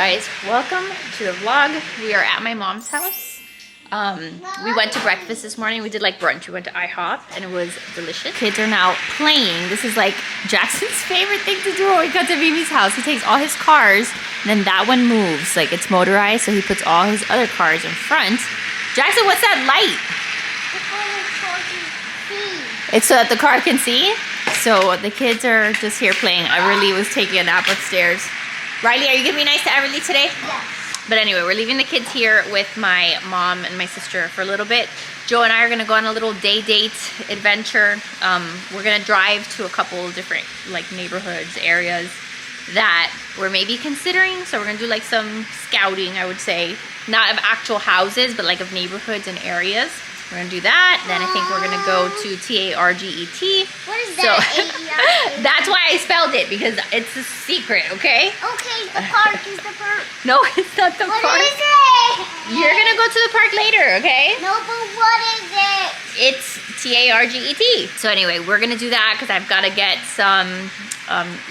guys, welcome to the vlog. We are at my mom's house. We went to breakfast this morning. We did like brunch. We went to IHOP and it was delicious. Kids are now playing. This is like Jackson's favorite thing to do when we come to Mimi's house. He takes all his cars and then that one moves, like it's motorized, so he puts all his other cars in front. Jackson, what's that light? It's so that the car can see. So the kids are just here playing. Everly was taking a nap upstairs. Riley, are you gonna be nice to Everly today? Yes. But anyway, we're leaving the kids here with my mom and my sister for a little bit. Joe and I are gonna go on a little day date adventure. We're gonna drive to a couple of different like neighborhoods, areas that we're maybe considering. So we're gonna do like some scouting, I would say. Not of actual houses, but like of neighborhoods and areas. We're gonna do that. Then I think we're gonna go to T-A-R-G-E-T. What is that? So, that's why I spelled it, because it's a secret, okay? Okay, the park is the park. No, it's not the park. What is it? You're gonna go to the park later, okay? No, but what is it? It's T-A-R-G-E-T. So anyway, we're gonna do that because I've gotta get some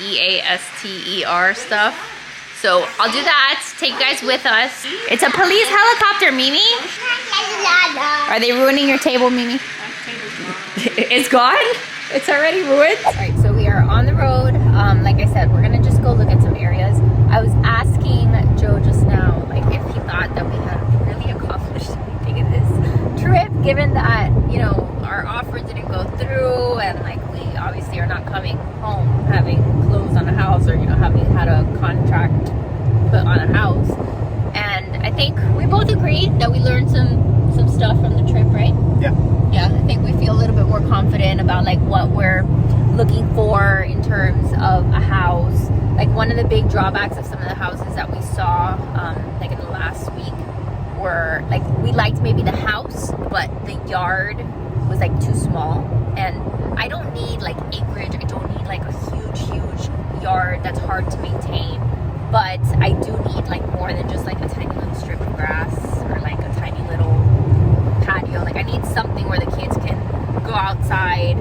E-A-S-T-E-R stuff. So I'll do that, take you guys with us. It's a police helicopter, Mimi. Are they ruining your table, Mimi? It's gone? It's already ruined? All right, so we are on the road. Like I said, we're gonna just go look at some areas. I was asking Joe just now, like if he thought that we had really accomplished anything in this trip, given that, you know, our offer didn't go through and like we obviously are not coming home having closed on a house or, you know, having had a contract put on a house. And I think we both agreed that we learned some stuff from the trip, right? Yeah. Yeah, I think we feel a little bit more confident about like what we're looking for in terms of a house. Like one of the big drawbacks of some of the houses that we saw like in the last week were like we liked maybe the house, but the yard was like too small. And I don't need like acreage. I don't need like a huge yard that's hard to maintain. But I do need like more than just like a tiny little strip of grass or like a tiny little patio. Like I need something where the kids can go outside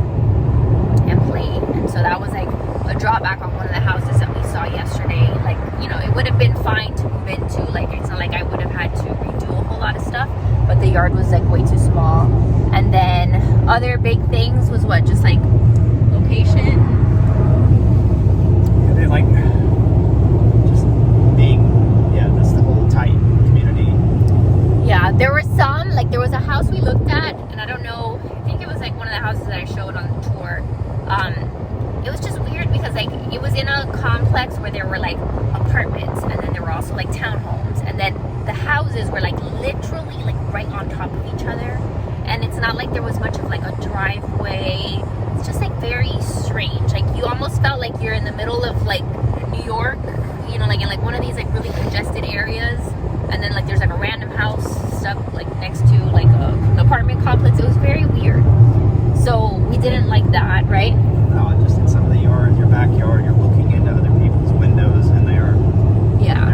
and play. And so that was like a drawback on one of the houses that we saw yesterday. Like, you know, it would have been fine to move into. Like it's not like I would have had to redo a whole lot of stuff, but the yard was like way too small. And then other big things was what, just like location. Yeah, they like that's the whole tight community. Yeah, there were some, like there was a house we looked at, and I don't know, I think it was like one of the houses that I showed on the tour. It was just weird because like it was in a complex where there were like apartments, and then there were also like townhomes, and then the houses were like literally like right on top of each other, and it's not like there was much of like a driveway. It's just like very strange. Like you almost felt like you're in the middle of like New York, you know, like in like one of these like really congested areas, and then like there's like a random house stuck like next to like an apartment complex. It was very weird. So we didn't like that, right? No, just in some of the yards, your backyard, you're looking into other people's windows and their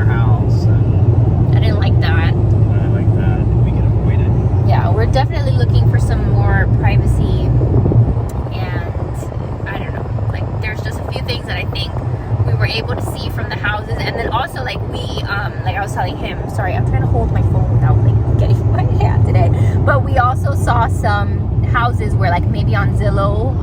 house. And I didn't like that. I like that. We can avoid it. Yeah, we're definitely looking for some more privacy, and I don't know, like there's just a few things that I think we were able to see from the houses. And then also like we like I was telling him, sorry, I'm trying to hold my phone without like getting my hand today, but we also saw some houses where like maybe on Zillow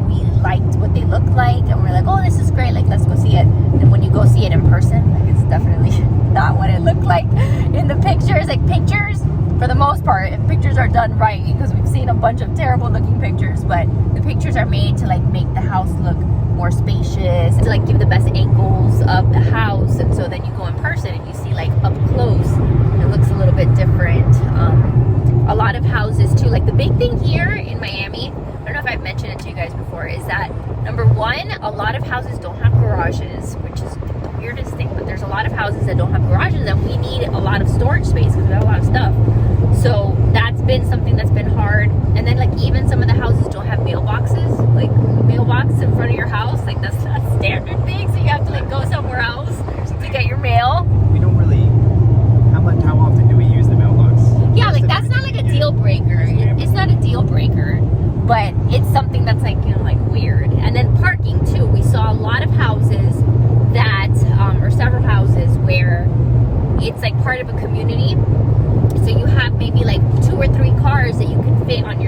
we liked what they looked like, and we're like, oh, this is great, like let's go see it. And when you go see it in person, like it's definitely not what it looked like in the pictures. Like pictures, for the most part, if pictures are done right, because we've seen a bunch of terrible looking pictures, but the pictures are made to like make the house look more spacious, to like give the best angles of the house. And so then you go in person and you see like up close, it looks a little bit different. A lot of houses too, like the big thing here in Miami, I don't know if I've mentioned it to you guys before, is that number one, a lot of houses don't have garages, which is the weirdest thing, but there's a lot of houses that don't have garages, and we need a lot of storage space because we have a lot of stuff. So that's been something that's been hard. And then like even some of the houses don't have mailboxes, like mailbox in front of your house, like that's not a standard thing, so you have to like go somewhere else to get your mail. We don't really, how often do we use the mailbox? Yeah, like that's not like a deal breaker. It's not a deal breaker, but it's something that's like, you know, like weird. And then parking too. We saw a lot of houses that, or several houses where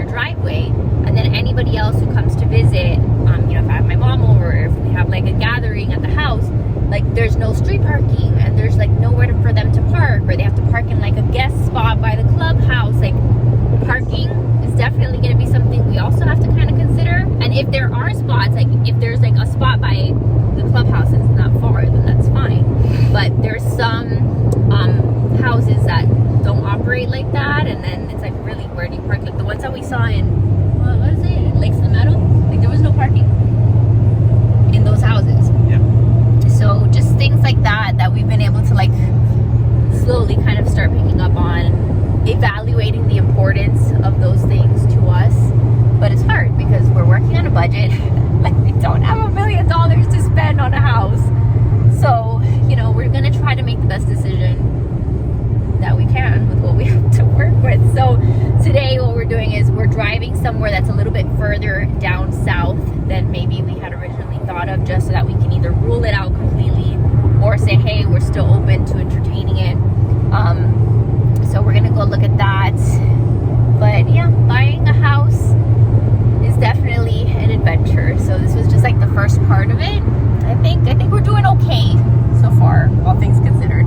driveway, and then anybody else who comes to visit, you know, if I have my mom over, if we have like a gathering at the house, like there's no street parking, and there's like nowhere for them to park, or they have to park in like a guest spot by the clubhouse. Like parking is definitely going to be something we also have to kind of consider. And if there are spots, like if there's like a spot by the clubhouse that's not far, then that's fine. But there's some houses that don't operate like that, and then it's like, really, where do you park? Like the ones that we saw in what is it, Lakes of the Meadow, like there was no parking in those houses. Yeah. So just things like that we've been able to like slowly kind of start picking up on, evaluating the importance of those things to us. But it's hard because we're working on a budget. Like we don't have $1 million to spend on a house. So, you know, we're gonna try to make the best decision that we can with what we have to work with. So today what we're doing is we're driving somewhere that's a little bit further down south than maybe we had originally thought of, just so that we can either rule it out completely or say, hey, we're still open to entertaining it. So we're gonna go look at that. But yeah, buying a house is definitely an adventure. So this was just like the first part of it. I think we're doing okay so far, all things considered.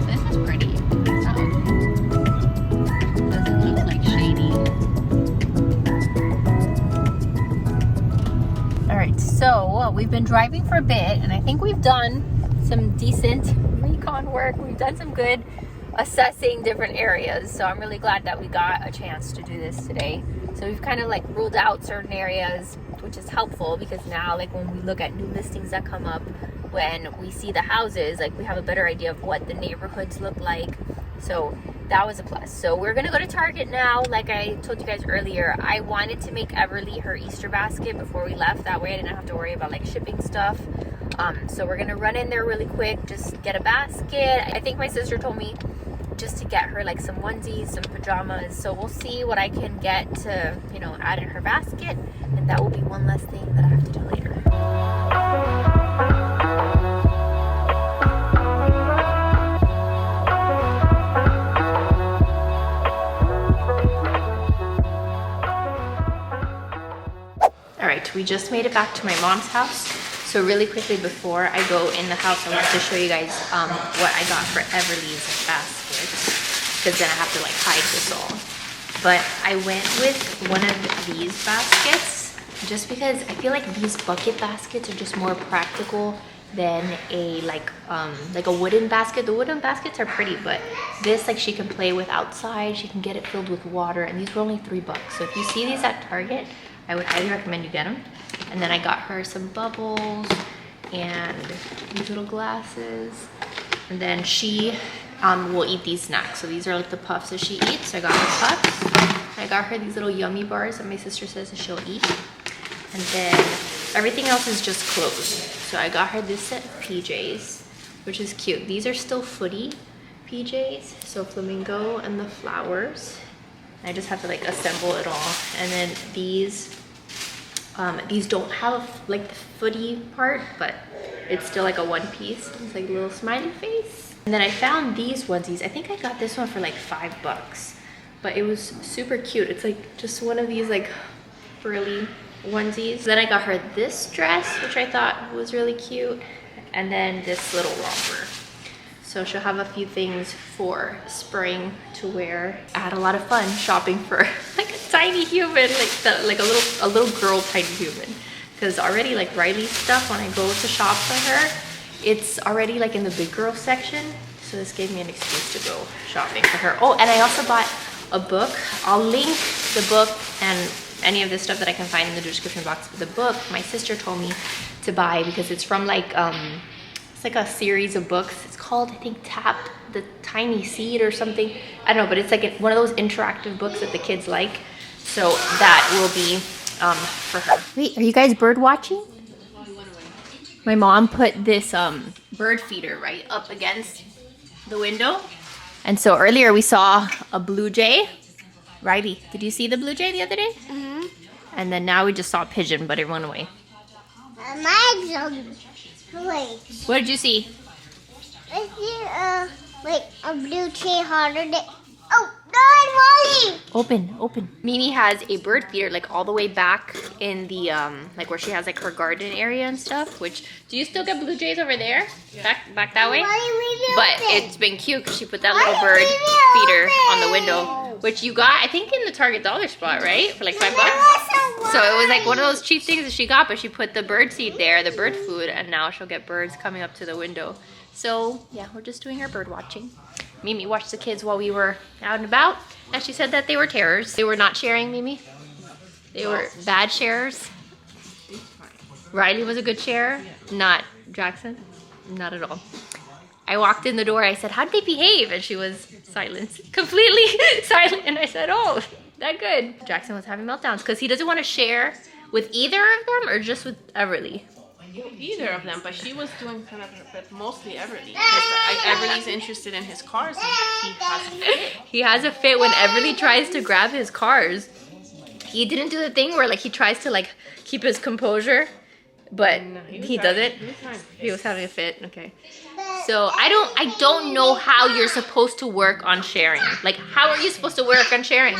This is pretty. Doesn't look like shady. All right, so we've been driving for a bit, and I think we've done some decent recon work. We've done some good assessing different areas, so I'm really glad that we got a chance to do this today. So we've kind of like ruled out certain areas, which is helpful because now like when we look at new listings that come up, when we see the houses, like we have a better idea of what the neighborhoods look like. So that was a plus. So we're gonna go to Target now. Like I told you guys earlier, I wanted to make Everly her Easter basket before we left. That way I didn't have to worry about like shipping stuff. So we're gonna run in there really quick, just get a basket. I think my sister told me just to get her like some onesies, some pajamas. So we'll see what I can get to, you know, add in her basket, and that will be one less thing that I have to do later. All right, we just made it back to my mom's house. So really quickly before I go in the house, I wanted to show you guys what I got for Everly's basket, because then I have to like hide this all. But I went with one of these baskets just because I feel like these bucket baskets are just more practical than a like a wooden basket. The wooden baskets are pretty, but this like she can play with outside. She can get it filled with water, and these were only $3. So if you see these at Target, I would highly recommend you get them. And then I got her some bubbles and these little glasses. And then she will eat these snacks. So these are like the puffs that she eats. So I got her puffs. I got her these little yummy bars that my sister says that she'll eat. And then everything else is just clothes. So I got her this set of PJs, which is cute. These are still footy PJs. So flamingo and the flowers. I just have to like assemble it all. And then these don't have like the footy part, but it's still like a one piece. It's like a little smiley face. And then I found these onesies. I think I got this one for like $5, but it was super cute. It's like just one of these like frilly onesies. Then I got her this dress, which I thought was really cute, and then this little romper. So she'll have a few things for spring to wear. I had a lot of fun shopping for like a tiny human, like a little girl tiny human. Because already like Riley's stuff, when I go to shop for her, it's already like in the big girl section. So this gave me an excuse to go shopping for her. Oh, and I also bought a book. I'll link the book and any of the stuff that I can find in the description box. But the book, my sister told me to buy because it's from like it's like a series of books. It's called, I think, Tap the Tiny Seed or something. I don't know, but it's like one of those interactive books that the kids like. So that will be for her. Wait, are you guys bird watching? My mom put this bird feeder right up against the window. And so earlier we saw a blue jay. Riley, did you see the blue jay the other day? Mm-hmm. And then now we just saw a pigeon, but it ran away. My wait. What did you see? I see like a blue tree harder than. Oh, God, Molly! Open. Mimi has a bird feeder like all the way back in the like where she has like her garden area and stuff. Which do you still get blue jays over there? Yeah. Back that way? But it's been cute because she put that little bird feeder on the window, which you got I think in the Target dollar spot, right? For like $5. So it was like one of those cheap things that she got, but she put the bird seed there, the bird food, and now she'll get birds coming up to the window. So yeah, we're just doing our bird watching. Mimi watched the kids while we were out and about, and she said that they were terrors. They were not sharing, Mimi. They were bad sharers. Riley was a good sharer, not Jackson, not at all. I walked in the door, I said, how'd they behave? And she was silent, completely silent. And I said, oh, that good. Jackson was having meltdowns because he doesn't want to share with either of them or just with Everly. Either of them, but she was doing kind of with mostly Everly. Everly's interested in his cars and he has a fit. He has a fit when Everly tries to grab his cars. He didn't do the thing where like he tries to like keep his composure, but no, he doesn't. He was having a fit. Okay. So I don't know how you're supposed to work on sharing. Like how are you supposed to work on sharing?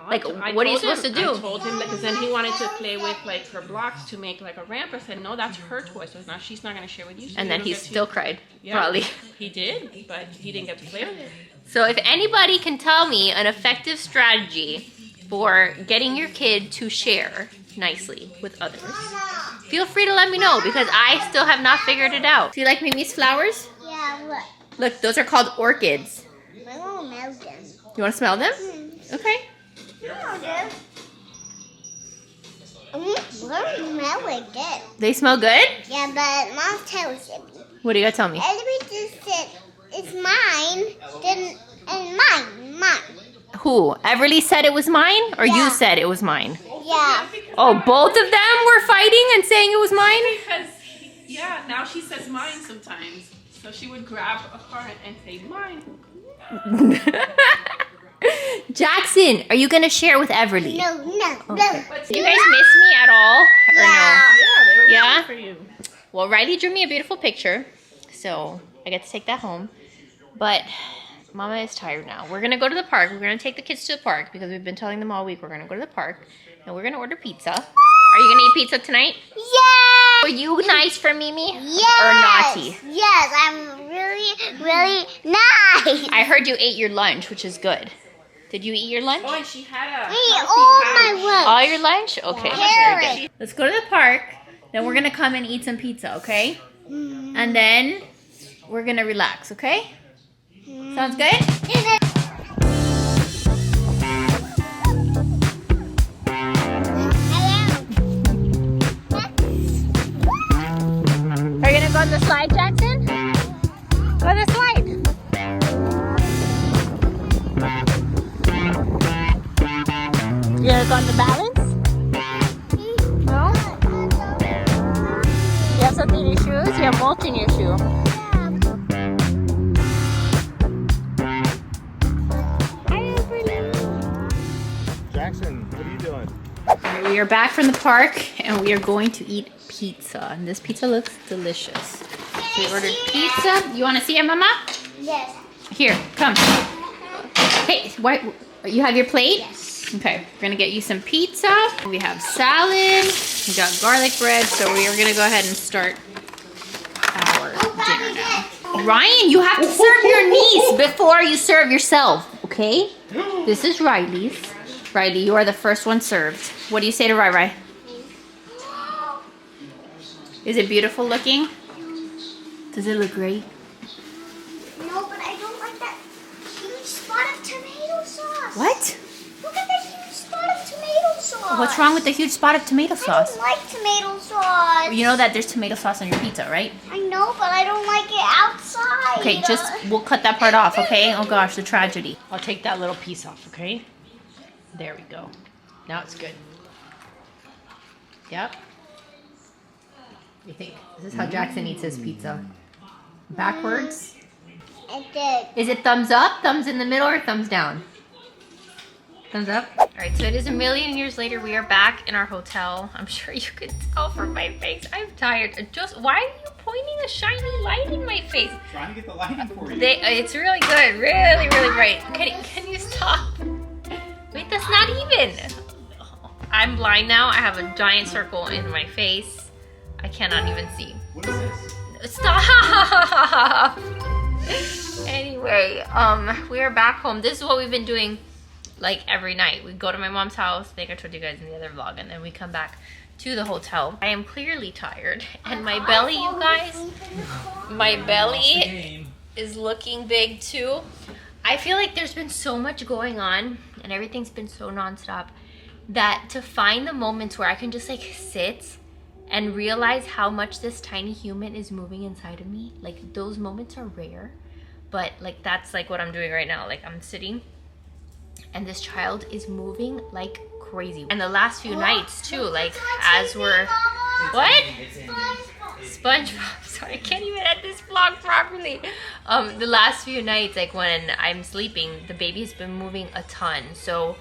Like, what are you supposed to do? I told him because then he wanted to play with like her blocks to make like a ramp. I said, no, that's her toy, so now she's not going to share with you. So and then he still cried, probably. He did, but he didn't get to play with it. So if anybody can tell me an effective strategy for getting your kid to share nicely with others, feel free to let me know because I still have not figured it out. Do you like Mimi's flowers? Yeah, what? Look, those are called orchids. I won't smell them. You want to smell them? Okay. Really good. They smell good? Yeah, but Mom tells me. What do you got to tell me? Ellie just said it's mine, then and mine. Who? Everly said it was mine, or you said it was mine? Yeah. Oh, both of them were fighting and saying it was mine? Because now she says mine sometimes. So she would grab a car and say mine. Jackson, are you gonna share with Everly? No. Do you guys miss me at all, or no? Yeah, for you. Well, Riley drew me a beautiful picture, so I get to take that home. But Mama is tired now. We're gonna go to the park. We're gonna take the kids to the park because we've been telling them all week we're gonna go to the park and we're gonna order pizza. Are you gonna eat pizza tonight? Yes. Are you nice for Mimi? Yes. Or naughty? Yes, I'm really nice. I heard you ate your lunch, which is good. Did you eat your lunch? Oh, and she had a all my lunch. All your lunch? Okay. Carrot. Let's go to the park. Then we're gonna come and eat some pizza, okay? And then we're gonna relax, okay? Sounds good? Are you gonna go on the slide, Jackson? Go on the slide. You gonna go on the balance? No? You have something in your shoes? You have mulch in your shoe. Jackson, what are you doing? We are back from the park and we are going to eat pizza. And this pizza looks delicious. So we ordered pizza. You want to see it, Mama? Yes. Here, come. Hey, what? You have your plate? Yes. Okay, we're gonna get you some pizza. We have salad. We got garlic bread. So we are gonna go ahead and start our dinner now. Ryan, you have to serve your niece before you serve yourself, okay? This is Riley's. Riley, you are the first one served. What do you say to Rai? Is it beautiful looking? Does it look great? No, but I don't like that huge spot of tomato sauce. What? Look at that huge spot of tomato sauce. What's wrong with the huge spot of tomato I sauce? don't like tomato sauce. You know that there's tomato sauce on your pizza, right? I know, but I don't like it outside. Okay, we'll cut that part off, okay? Oh gosh, the tragedy. I'll take that little piece off, okay? There we go. Now it's good. Yep. You think this is how Jackson eats his pizza? Backwards? I did. Is it thumbs up, thumbs in the middle, or thumbs down? Thumbs up. All right, so it is a million years later. We are back in our hotel. I'm sure you could tell from my face. I'm tired. Just why are you pointing a shiny light in my face? I'm trying to get the lighting for you. It's really good, really, really bright. Can you stop? Wait, that's not even. I'm blind now. I have a giant circle in my face. I cannot even see. What is this? Stop. Anyway, we are back home. This is what we've been doing like every night. We go to my mom's house, I think I told you guys in the other vlog, and then we come back to the hotel. I am clearly tired, and my belly, you guys, my belly is looking big too. I feel like there's been so much going on and everything's been so nonstop that to find the moments where I can just like sit and realize how much this tiny human is moving inside of me, like those moments are rare. But like that's like what I'm doing right now. Like I'm sitting and this child is moving like crazy. And the last few nights too, like as we're what? SpongeBob. Sorry, I can't even edit this vlog properly. The last few nights, like when I'm sleeping, the baby's been moving a ton. So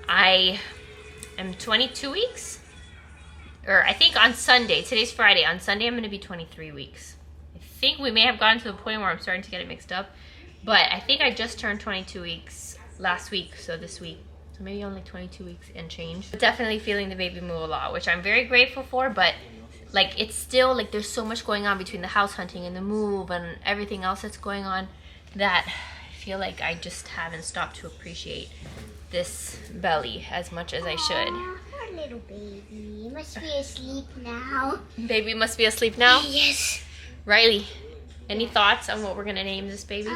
I am 22 weeks, or I think on Sunday. Today's Friday. On Sunday, I'm gonna be 23 weeks. I think we may have gotten to the point where I'm starting to get it mixed up, but I think I just turned 22 weeks last week, so this week. So maybe only 22 weeks and change. But definitely feeling the baby move a lot, which I'm very grateful for, but like it's still like there's so much going on between the house hunting and the move and everything else that's going on that I feel like I just haven't stopped to appreciate this belly as much as I should. Poor little baby. Must be asleep now. Baby must be asleep now? Yes. Riley, any thoughts on what we're gonna name this baby?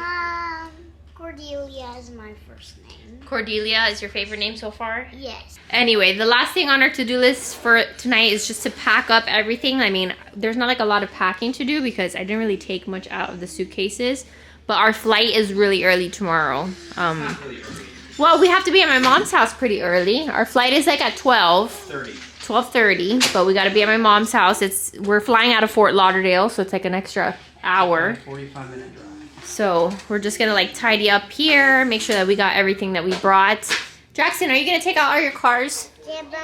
Cordelia is my first name. Cordelia is your favorite name so far? Yes. Anyway, the last thing on our to-do list for tonight is just to pack up everything. I mean, there's not like a lot of packing to do because I didn't really take much out of the suitcases. But our flight is really early tomorrow. Well, we have to be at my mom's house pretty early. Our flight is like at 12:30, but we got to be at my mom's house. We're flying out of Fort Lauderdale, so it's like an extra hour. 45-minute drive. So we're just gonna like tidy up here, make sure that we got everything that we brought. Jackson, are you gonna take out all your cars? Yeah, but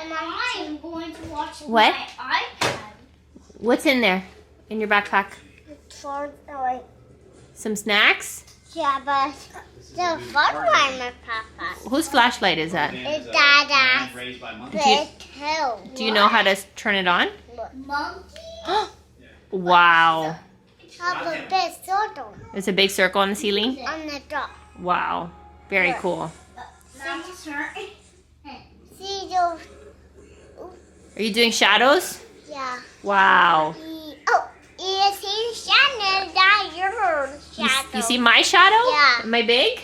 I'm going to watch What? my iPad. What's in there? In your backpack? Some snacks? Yeah, but the fun one, my papa. Whose flashlight is that? It's Dada's. Raised by monkeys. Do you know how to turn it on? Monkey? Wow. Have a big circle It's a big circle on the ceiling? on the top. Wow. Very cool. See those? Are you doing shadows? Yeah. Wow. Oh, you see shadow? That's your shadow. You see my shadow? Yeah. Am I big?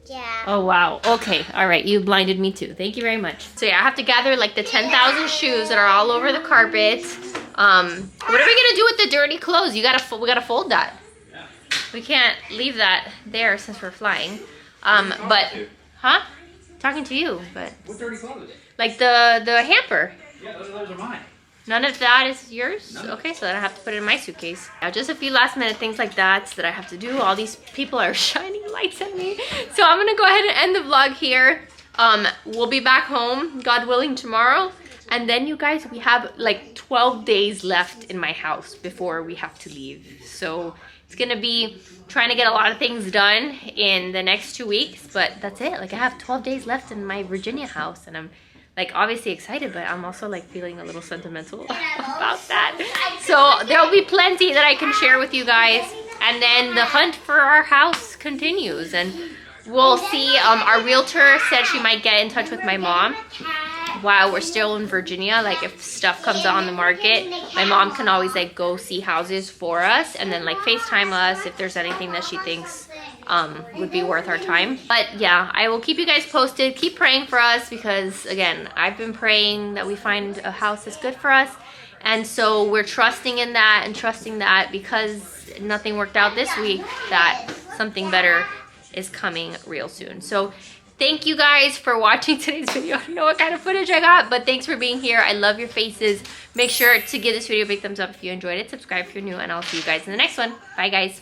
Yeah. Oh, wow. Okay. All right. You blinded me too. Thank you very much. So yeah, I have to gather like the 10,000 shoes that are all over the carpet. What are we gonna do with the dirty clothes? We gotta fold that. Yeah. We can't leave that there since we're flying. But huh? Talking to you, but What dirty clothes? like the hamper. Yeah, those are mine. None of that is yours? No. Okay, so then I have to put it in my suitcase. Now, just a few last minute things like that I have to do. All these people are shining lights at me. So I'm gonna go ahead and end the vlog here. We'll be back home, God willing, tomorrow. And then you guys, we have like 12 days left in my house before we have to leave. So it's gonna be trying to get a lot of things done in the next 2 weeks, but that's it. Like I have 12 days left in my Virginia house and I'm like obviously excited, but I'm also like feeling a little sentimental about that. So there'll be plenty that I can share with you guys. And then the hunt for our house continues and we'll see. Our realtor said she might get in touch with my mom while we're still in Virginia. Like if stuff comes on the market, my mom can always like go see houses for us and then like FaceTime us if there's anything that she thinks would be worth our time. But yeah, I will keep you guys posted. Keep praying for us because again, I've been praying that we find a house that's good for us. And so we're trusting in that and trusting that because nothing worked out this week, that something better is coming real soon. So thank you guys for watching today's video. I don't know what kind of footage I got, but thanks for being here. I love your faces. Make sure to give this video a big thumbs up if you enjoyed it. Subscribe if you're new, and I'll see you guys in the next one. Bye, guys.